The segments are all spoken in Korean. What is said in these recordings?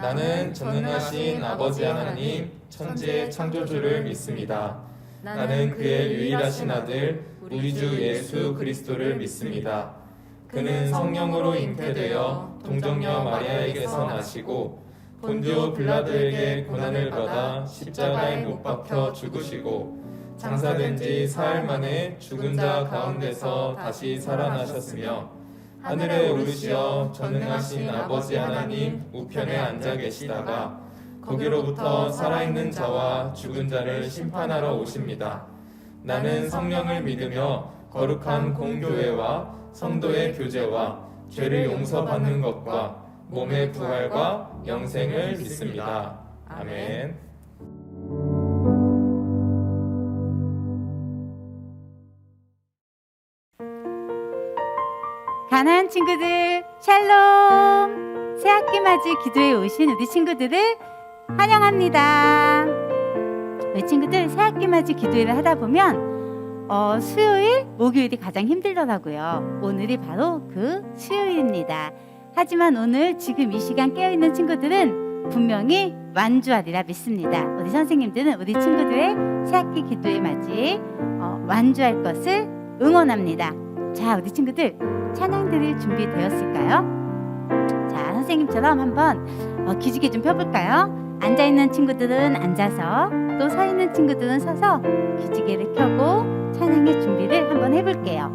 나는 전능하신 아버지 하나님, 천지의 창조주를 믿습니다. 나는 그의 유일하신 아들, 우리 주 예수 그리스도를 믿습니다. 그는 성령으로 잉태되어 동정녀 마리아에게서 나시고 본디오 빌라도에게 고난을 받아 십자가에 못 박혀 죽으시고 장사된 지 사흘 만에 죽은 자 가운데서 다시 살아나셨으며 하늘에 오르시어 전능하신 아버지 하나님 우편에 앉아 계시다가 거기로부터 살아있는 자와 죽은 자를 심판하러 오십니다. 나는 성령을 믿으며 거룩한 공교회와 성도의 교제와 죄를 용서받는 것과 몸의 부활과 영생을 믿습니다. 아멘. 가나안 친구들 샬롬! 새학기 맞이 기도에 오신 우리 친구들을 환영합니다. 우리 친구들 새학기 맞이 기도회를 하다 보면 수요일, 목요일이 가장 힘들더라고요. 오늘이 바로 그 수요일입니다. 하지만 오늘 지금 이 시간 깨어있는 친구들은 분명히 완주하리라 믿습니다. 우리 선생님들은 우리 친구들의 새학기 기도에 맞이 완주할 것을 응원합니다. 자, 우리 친구들 찬양 드릴 준비 되었을까요? 자, 선생님처럼 한번 기지개 좀 펴볼까요? 앉아있는 친구들은 앉아서, 또 서 있는 친구들은 서서 기지개를 켜고 찬양의 준비를 한번 해볼게요.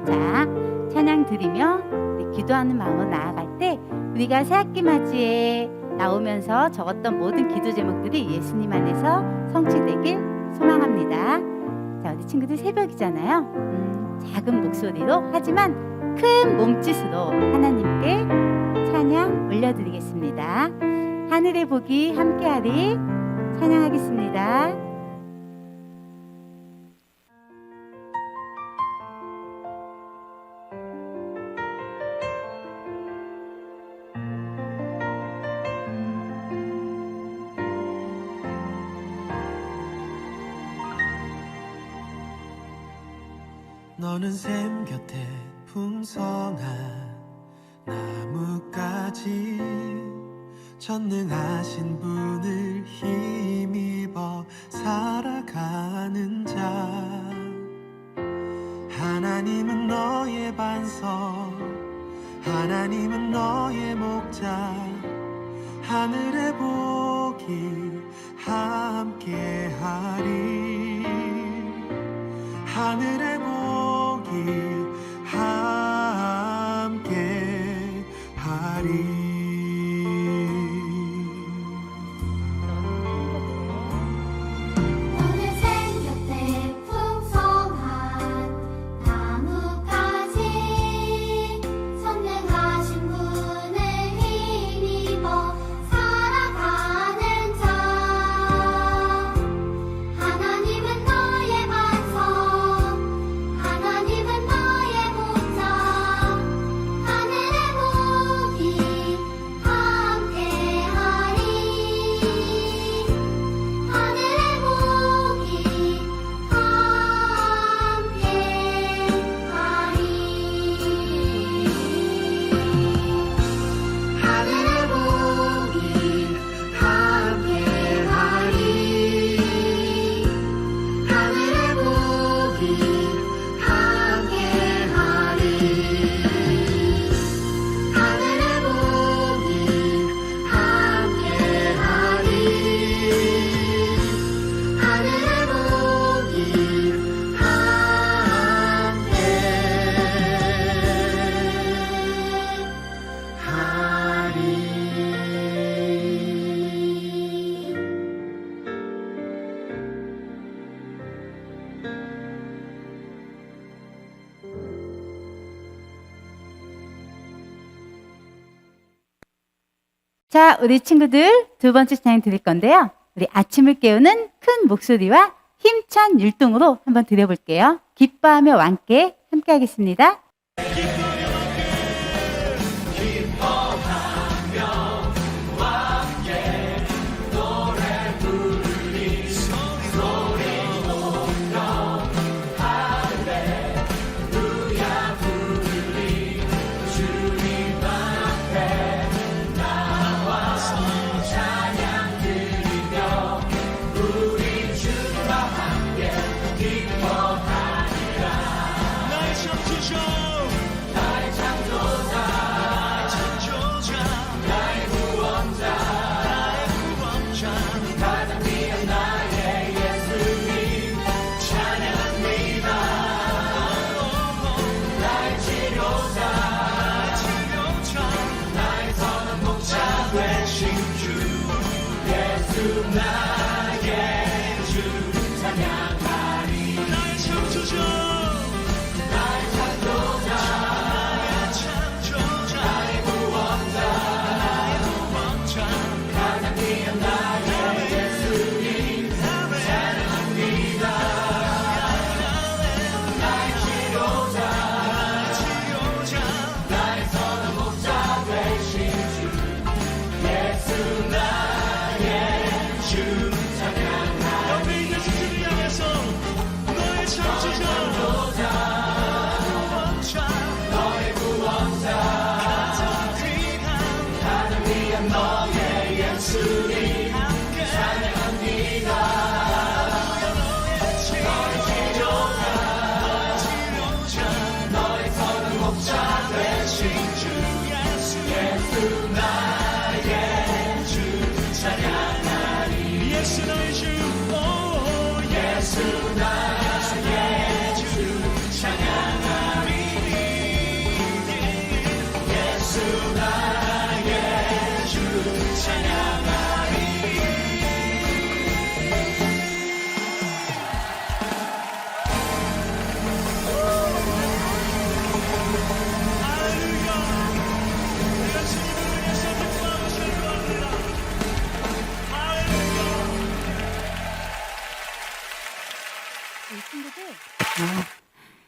자, 찬양 드리며 우리 기도하는 마음으로 나아갈 때 우리가 새학기 맞이에 나오면서 적었던 모든 기도 제목들이 예수님 안에서 성취되길 소망합니다. 자, 우리 친구들 새벽이잖아요. 작은 목소리로 하지만 큰 몸짓으로 하나님께 찬양 올려드리겠습니다. 하늘의 복이 함께하리 찬양하겠습니다. 너는 샘 곁에 풍성한 나뭇가지 전능하신 분을 힘입어 살아가는 자 하나님은 너의 반석 하나님은 너의 목자 하늘의 복이 함께하리 하늘의 복이 함께하리 자, 우리 친구들 두 번째 찬양 드릴 건데요. 우리 아침을 깨우는 큰 목소리와 힘찬 율동으로 한번 드려볼게요. 기뻐하며 왕께 함께 하겠습니다.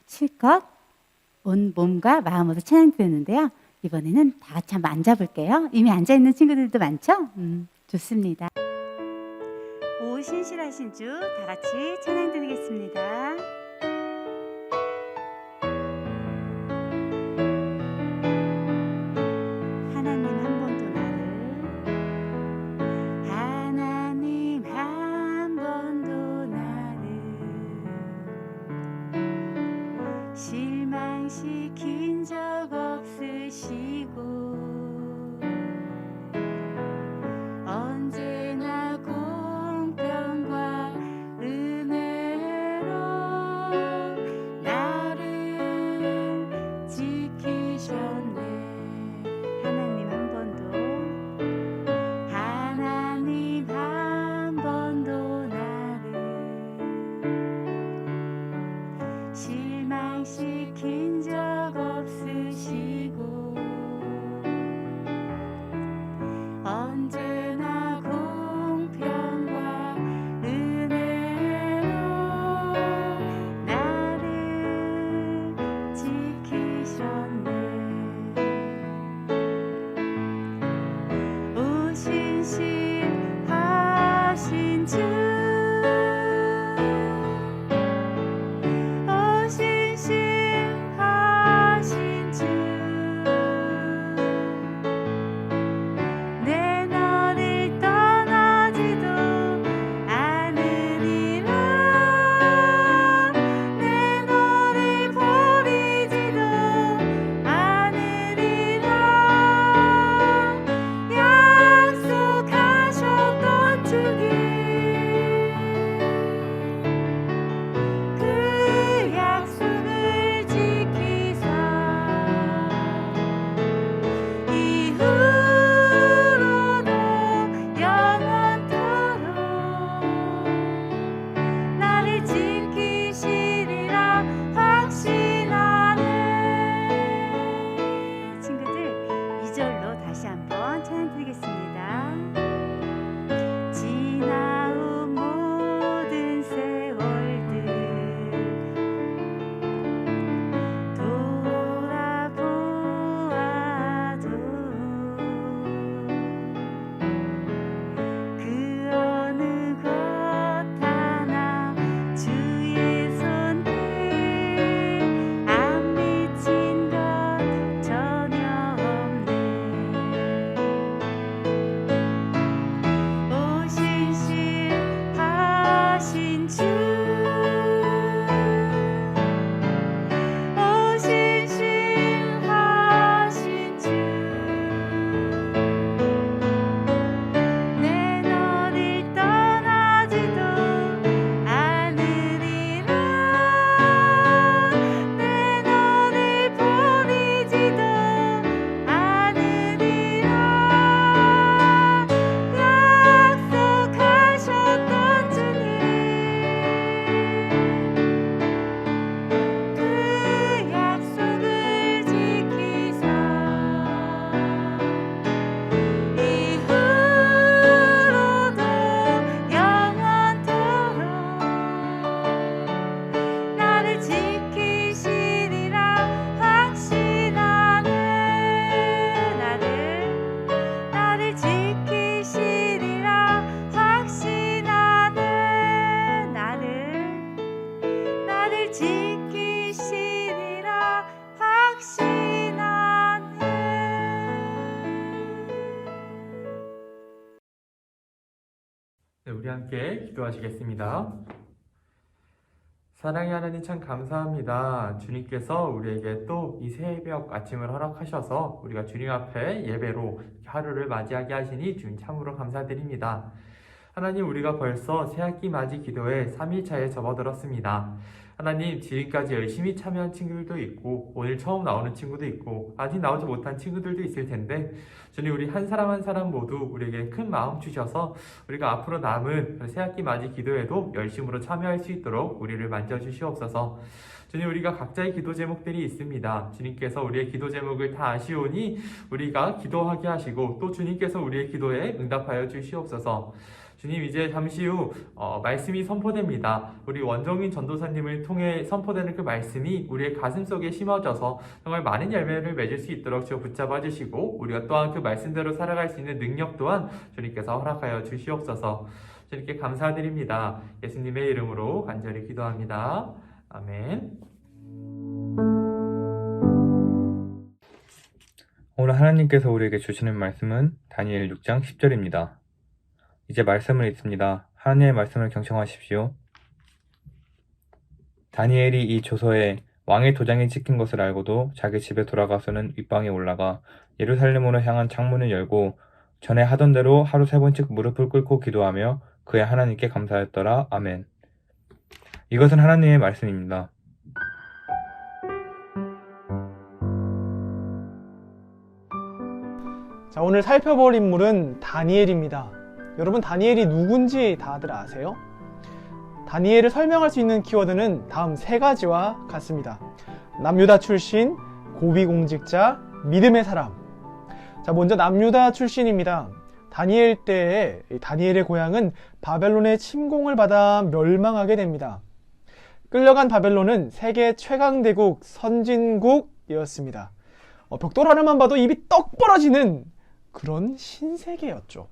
실컷 온 몸과 마음으로 찬양 드리는데요. 이번에는 다 같이 한번 앉아볼게요. 이미 앉아있는 친구들도 많죠? 좋습니다. 오 신실하신 주 다 같이 찬양 드리겠습니다. 하나님 한 번도 나를 실망시킨 적 없으시고 언제나 공평과 은혜로 나를 지키셨네. 하나님 한 번도 나를 실망시킨 적 없으시고 언제나 공평과 은혜로 나를 지키셨네. 오 신실하신 주 네, 우리 함께 기도하시겠습니다. 사랑의 하나님 참 감사합니다. 주님께서 우리에게 또 이 새벽 아침을 허락하셔서 우리가 주님 앞에 예배로 하루를 맞이하게 하시니 주님 참으로 감사드립니다. 하나님, 우리가 벌써 새학기 맞이 기도에 3일차에 접어들었습니다. 하나님, 지금까지 열심히 참여한 친구들도 있고 오늘 처음 나오는 친구도 있고 아직 나오지 못한 친구들도 있을 텐데 주님, 우리 한 사람 한 사람 모두 우리에게 큰 마음 주셔서 우리가 앞으로 남은 새학기 맞이 기도에도 열심으로 참여할 수 있도록 우리를 만져주시옵소서. 주님, 우리가 각자의 기도 제목들이 있습니다. 주님께서 우리의 기도 제목을 다 아시오니 우리가 기도하게 하시고 또 주님께서 우리의 기도에 응답하여 주시옵소서. 주님, 이제 잠시 후 말씀이 선포됩니다. 우리 원정인 전도사님을 통해 선포되는 그 말씀이 우리의 가슴 속에 심어져서 정말 많은 열매를 맺을 수 있도록 주여 붙잡아 주시고 우리가 또한 그 말씀대로 살아갈 수 있는 능력 또한 주님께서 허락하여 주시옵소서. 주님께 감사드립니다. 예수님의 이름으로 간절히 기도합니다. 아멘. 오늘 하나님께서 우리에게 주시는 말씀은 다니엘 6장 10절입니다. 이제 말씀을 읽습니다. 하나님의 말씀을 경청하십시오. 다니엘이 이 조서에 왕의 도장이 찍힌 것을 알고도 자기 집에 돌아가서는 윗방에 올라가 예루살렘으로 향한 창문을 열고 전에 하던 대로 하루 3번씩 무릎을 꿇고 기도하며 그의 하나님께 감사했더라. 아멘. 이것은 하나님의 말씀입니다. 자, 오늘 살펴볼 인물은 다니엘입니다. 여러분, 다니엘이 누군지 다들 아세요? 다니엘을 설명할 수 있는 키워드는 다음 3가지와 같습니다. 남유다 출신, 고위공직자, 믿음의 사람. 자, 먼저 남유다 출신입니다. 다니엘 때에 다니엘의 고향은 바벨론의 침공을 받아 멸망하게 됩니다. 끌려간 바벨론은 세계 최강대국 선진국이었습니다. 벽돌 하나만 봐도 입이 떡 벌어지는 그런 신세계였죠.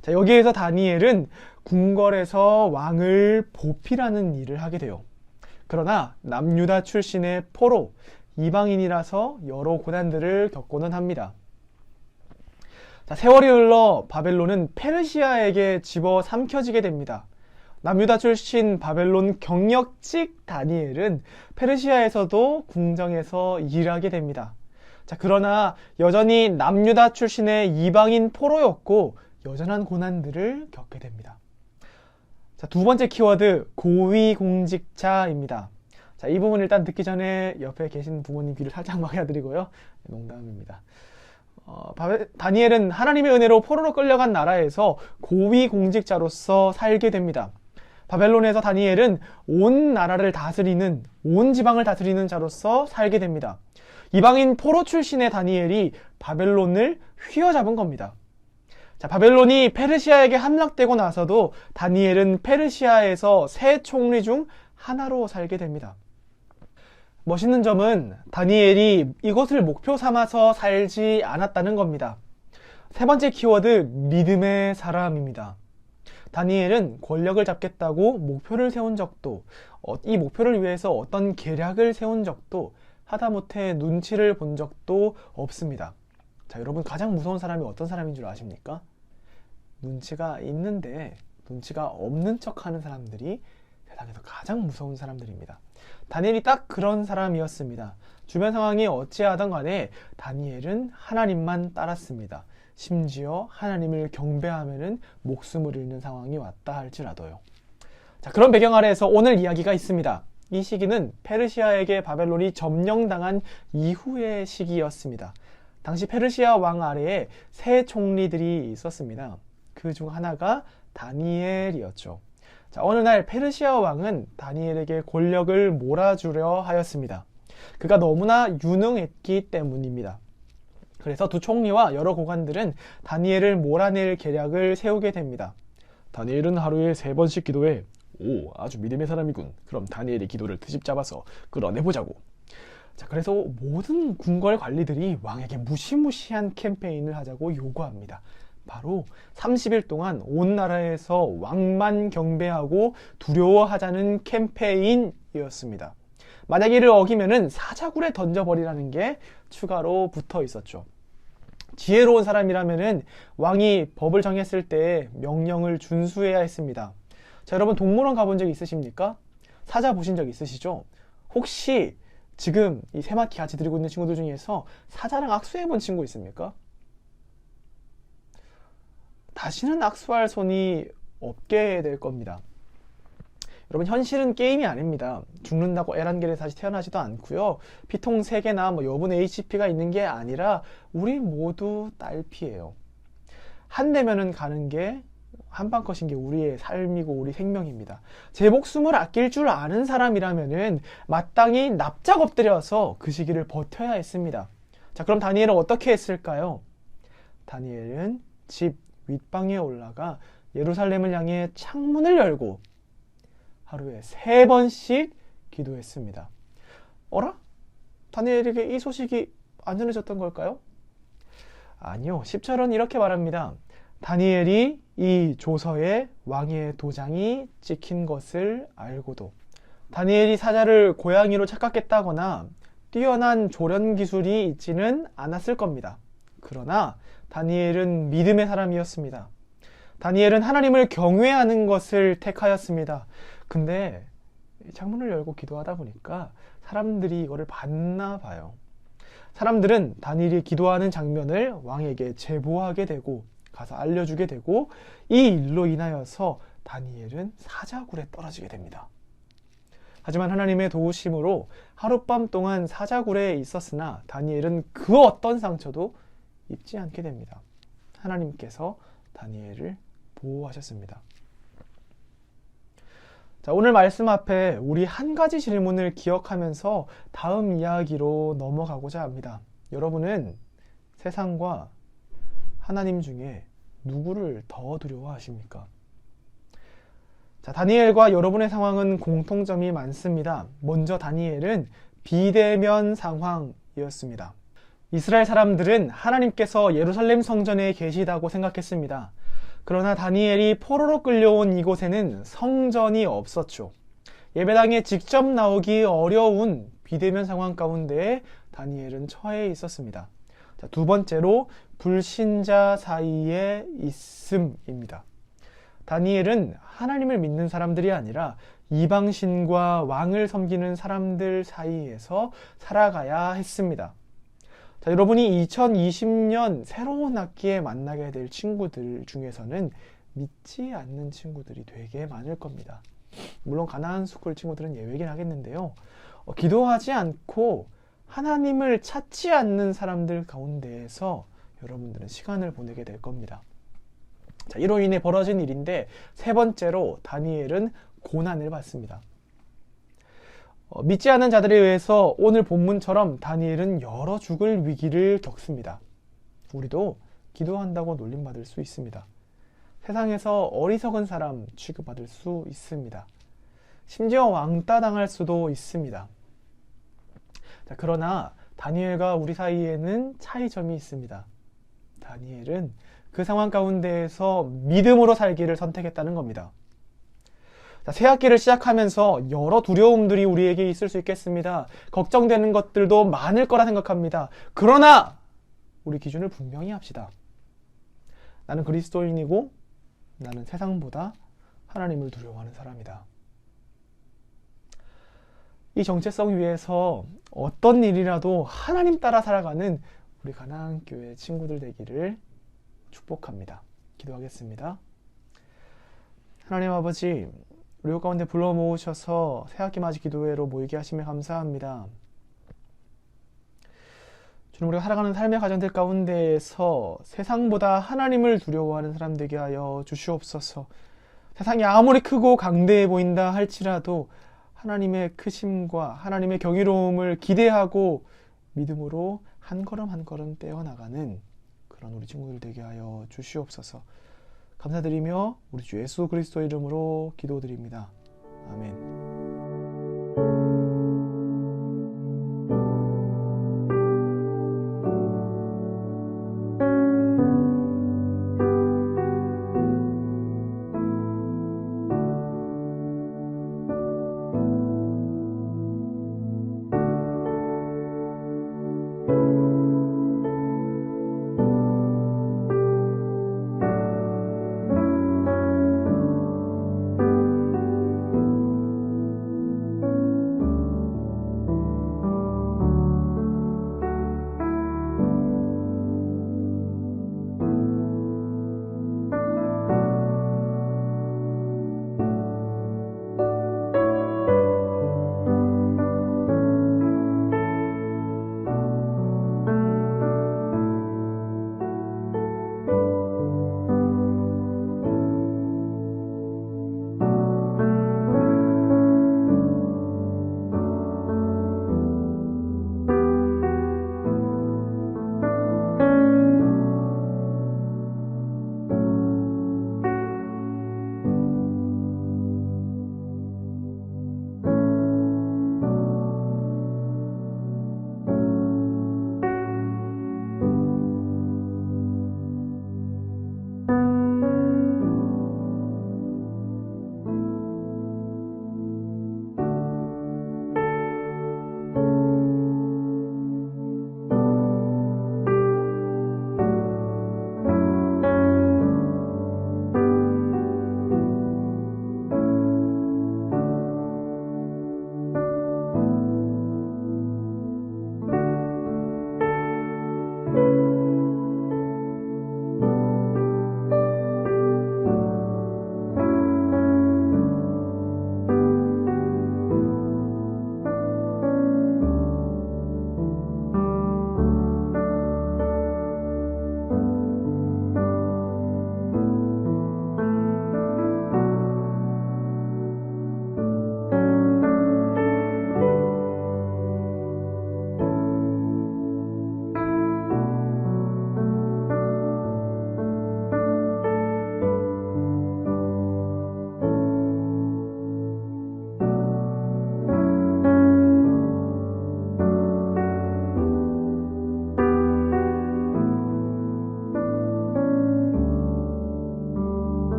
자, 여기에서 다니엘은 궁궐에서 왕을 보필하는 일을 하게 돼요. 그러나 남유다 출신의 포로, 이방인이라서 여러 고난들을 겪고는 합니다. 자, 세월이 흘러 바벨론은 페르시아에게 집어삼켜지게 됩니다. 남유다 출신 바벨론 경력직 다니엘은 페르시아에서도 궁정에서 일하게 됩니다. 자, 그러나 여전히 남유다 출신의 이방인 포로였고 여전한 고난들을 겪게 됩니다. 자, 2번째 키워드, 고위공직자입니다. 자, 이 부분 일단 듣기 전에 옆에 계신 부모님 귀를 살짝 막아드리고요. 농담입니다. 다니엘은 하나님의 은혜로 포로로 끌려간 나라에서 고위공직자로서 살게 됩니다. 바벨론에서 다니엘은 온 나라를 다스리는, 온 지방을 다스리는 자로서 살게 됩니다. 이방인 포로 출신의 다니엘이 바벨론을 휘어잡은 겁니다. 자, 바벨론이 페르시아에게 함락되고 나서도 다니엘은 페르시아에서 세 총리 중 하나로 살게 됩니다. 멋있는 점은 다니엘이 이것을 목표 삼아서 살지 않았다는 겁니다. 3번째 키워드, 믿음의 사람입니다. 다니엘은 권력을 잡겠다고 목표를 세운 적도, 이 목표를 위해서 어떤 계략을 세운 적도, 하다못해 눈치를 본 적도 없습니다. 자, 여러분, 가장 무서운 사람이 어떤 사람인 줄 아십니까? 눈치가 있는데 눈치가 없는 척하는 사람들이 세상에서 가장 무서운 사람들입니다. 다니엘이 딱 그런 사람이었습니다. 주변 상황이 어찌하든 간에 다니엘은 하나님만 따랐습니다. 심지어 하나님을 경배하면은 목숨을 잃는 상황이 왔다 할지라도요. 자, 그런 배경 아래에서 오늘 이야기가 있습니다. 이 시기는 페르시아에게 바벨론이 점령당한 이후의 시기였습니다. 당시 페르시아 왕 아래에 세 총리들이 있었습니다. 그 중 하나가 다니엘이었죠. 자, 어느 날 페르시아 왕은 다니엘에게 권력을 몰아주려 하였습니다. 그가 너무나 유능했기 때문입니다. 그래서 두 총리와 여러 고관들은 다니엘을 몰아낼 계략을 세우게 됩니다. 다니엘은 하루에 3번씩 기도해. 오, 아주 믿음의 사람이군. 그럼 다니엘의 기도를 트집 잡아서 끌어내보자고. 자, 그래서 모든 궁궐 관리들이 왕에게 무시무시한 캠페인을 하자고 요구합니다. 바로 30일 동안 온 나라에서 왕만 경배하고 두려워하자는 캠페인이었습니다. 만약 이를 어기면은 사자굴에 던져버리라는 게 추가로 붙어 있었죠. 지혜로운 사람이라면은 왕이 법을 정했을 때 명령을 준수해야 했습니다. 자, 여러분 동물원 가본 적 있으십니까? 사자 보신 적 있으시죠? 혹시 지금 이 세마키 같이 들고 있는 친구들 중에서 사자랑 악수해 본 친구 있습니까? 다시는 악수할 손이 없게 될 겁니다. 여러분, 현실은 게임이 아닙니다. 죽는다고 에란겔에 다시 태어나지도 않고요. 피통 3개나 여분의 HP가 있는 게 아니라 우리 모두 딸피예요. 한 대면은 가는 게 한방 컷인 게 우리의 삶이고 우리 생명입니다. 제 목숨을 아낄 줄 아는 사람이라면은 마땅히 납작 엎드려서 그 시기를 버텨야 했습니다. 자, 그럼 다니엘은 어떻게 했을까요? 다니엘은 집 윗방에 올라가 예루살렘을 향해 창문을 열고 하루에 3번씩 기도했습니다. 어라? 다니엘에게 이 소식이 안 전해졌던 걸까요? 아니요. 10절은 이렇게 말합니다. 다니엘이 이 조서에 왕의 도장이 찍힌 것을 알고도. 다니엘이 사자를 고양이로 착각했다거나 뛰어난 조련 기술이 있지는 않았을 겁니다. 그러나 다니엘은 믿음의 사람이었습니다. 다니엘은 하나님을 경외하는 것을 택하였습니다. 근데 창문을 열고 기도하다 보니까 사람들이 이거를 봤나 봐요. 사람들은 다니엘이 기도하는 장면을 왕에게 제보하게 되고 가서 알려주게 되고 이 일로 인하여서 다니엘은 사자굴에 떨어지게 됩니다. 하지만 하나님의 도우심으로 하룻밤 동안 사자굴에 있었으나 다니엘은 그 어떤 상처도 입지 않게 됩니다. 하나님께서 다니엘을 보호하셨습니다. 자, 오늘 말씀 앞에 우리 한 가지 질문을 기억하면서 다음 이야기로 넘어가고자 합니다. 여러분은 세상과 하나님 중에 누구를 더 두려워하십니까? 자, 다니엘과 여러분의 상황은 공통점이 많습니다. 먼저 다니엘은 비대면 상황이었습니다. 이스라엘 사람들은 하나님께서 예루살렘 성전에 계시다고 생각했습니다. 그러나 다니엘이 포로로 끌려온 이곳에는 성전이 없었죠. 예배당에 직접 나오기 어려운 비대면 상황 가운데 다니엘은 처해 있었습니다. 자, 두 번째로 불신자 사이에 있음입니다. 다니엘은 하나님을 믿는 사람들이 아니라 이방신과 왕을 섬기는 사람들 사이에서 살아가야 했습니다. 자, 여러분이 2020년 새로운 학기에 만나게 될 친구들 중에서는 믿지 않는 친구들이 되게 많을 겁니다. 물론 가나안 스쿨 친구들은 예외긴 하겠는데요. 기도하지 않고 하나님을 찾지 않는 사람들 가운데에서 여러분들은 시간을 보내게 될 겁니다. 자, 이로 인해 벌어진 일인데 세 번째로 다니엘은 고난을 받습니다. 믿지 않는 자들에 의해서 오늘 본문처럼 다니엘은 여러 죽을 위기를 겪습니다. 우리도 기도한다고 놀림받을 수 있습니다. 세상에서 어리석은 사람 취급받을 수 있습니다. 심지어 왕따 당할 수도 있습니다. 자, 그러나 다니엘과 우리 사이에는 차이점이 있습니다. 다니엘은 그 상황 가운데에서 믿음으로 살기를 선택했다는 겁니다. 자, 새 학기를 시작하면서 여러 두려움들이 우리에게 있을 수 있겠습니다. 걱정되는 것들도 많을 거라 생각합니다. 그러나 우리 기준을 분명히 합시다. 나는 그리스도인이고 나는 세상보다 하나님을 두려워하는 사람이다. 이 정체성 위에서 어떤 일이라도 하나님 따라 살아가는 우리 가나안 교회 친구들 되기를 축복합니다. 기도하겠습니다. 하나님 아버지, 우리 가운데 불러 모으셔서 새학기 맞이 기도회로 모이게 하시며 감사합니다. 주님, 우리가 살아가는 삶의 과정들 가운데에서 세상보다 하나님을 두려워하는 사람 되게 하여 주시옵소서. 세상이 아무리 크고 강대해 보인다 할지라도 하나님의 크심과 하나님의 경이로움을 기대하고 믿음으로 한 걸음 한 걸음 떼어나가는 그런 우리 친구들 되게 하여 주시옵소서. 감사드리며 우리 주 예수 그리스도 이름으로 기도드립니다. 아멘.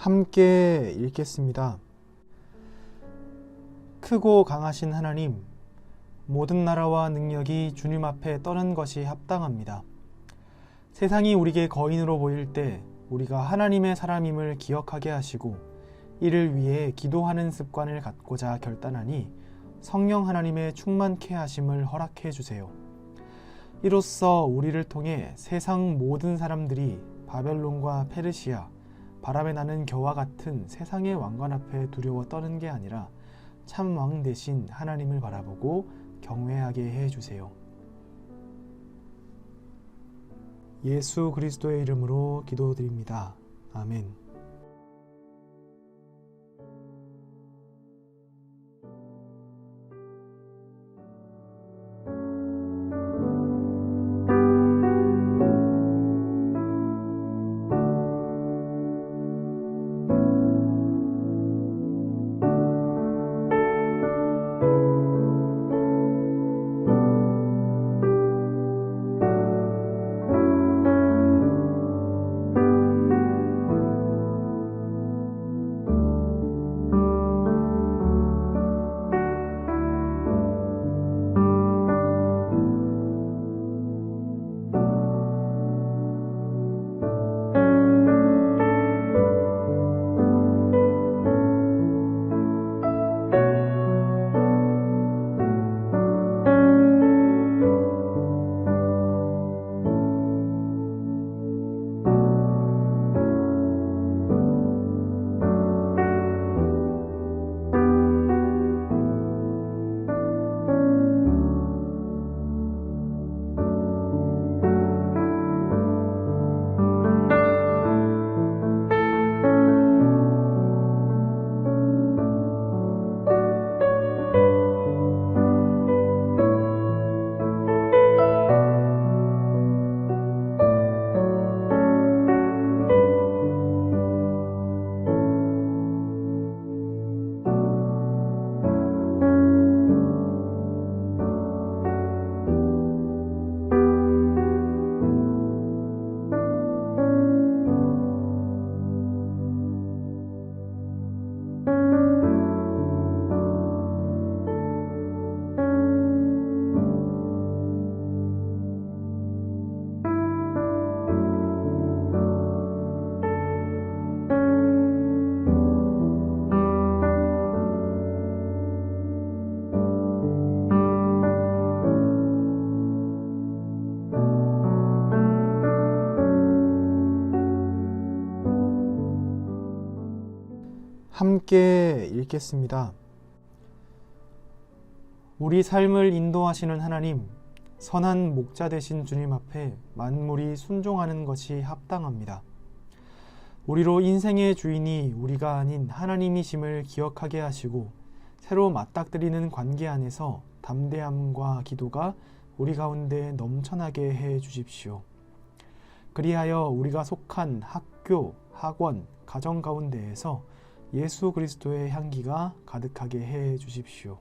함께 읽겠습니다. 크고 강하신 하나님, 모든 나라와 능력이 주님 앞에 떠는 것이 합당합니다. 세상이 우리에게 거인으로 보일 때 우리가 하나님의 사람임을 기억하게 하시고 이를 위해 기도하는 습관을 갖고자 결단하니 성령 하나님의 충만케 하심을 허락해 주세요. 이로써 우리를 통해 세상 모든 사람들이 바벨론과 페르시아, 바람에 나는 겨와 같은 세상의 왕관 앞에 두려워 떠는 게 아니라 참 왕 대신 하나님을 바라보고 경외하게 해 주세요. 예수 그리스도의 이름으로 기도드립니다. 아멘. 함께 읽겠습니다. 우리 삶을 인도하시는 하나님, 선한 목자 되신 주님 앞에 만물이 순종하는 것이 합당합니다. 우리로 인생의 주인이 우리가 아닌 하나님이심을 기억하게 하시고 새로 맞닥뜨리는 관계 안에서 담대함과 기도가 우리 가운데 넘쳐나게 해 주십시오. 그리하여 우리가 속한 학교, 학원, 가정 가운데에서 예수 그리스도의 향기가 가득하게 해 주십시오.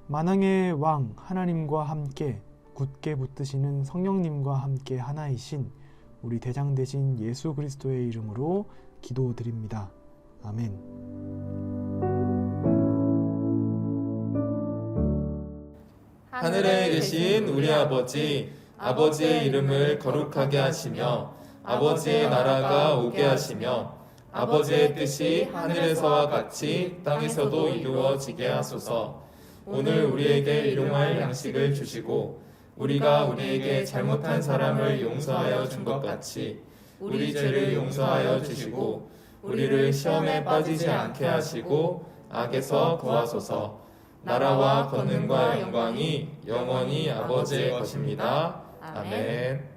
만왕의 왕 하나님과 함께 굳게 붙드시는 성령님과 함께 하나이신 우리 대장 되신 예수 그리스도의 이름으로 기도드립니다. 아멘. 하늘에 계신 우리 아버지, 아버지의 이름을 거룩하게 하시며 아버지의 나라가 오게 하시며 아버지의 뜻이 하늘에서와 같이 땅에서도 이루어지게 하소서. 오늘 우리에게 일용할 양식을 주시고 우리가 우리에게 잘못한 사람을 용서하여 준 것 같이 우리 죄를 용서하여 주시고 우리를 시험에 빠지지 않게 하시고 악에서 구하소서. 나라와 권능과 영광이 영원히 아버지의 것입니다. 아멘.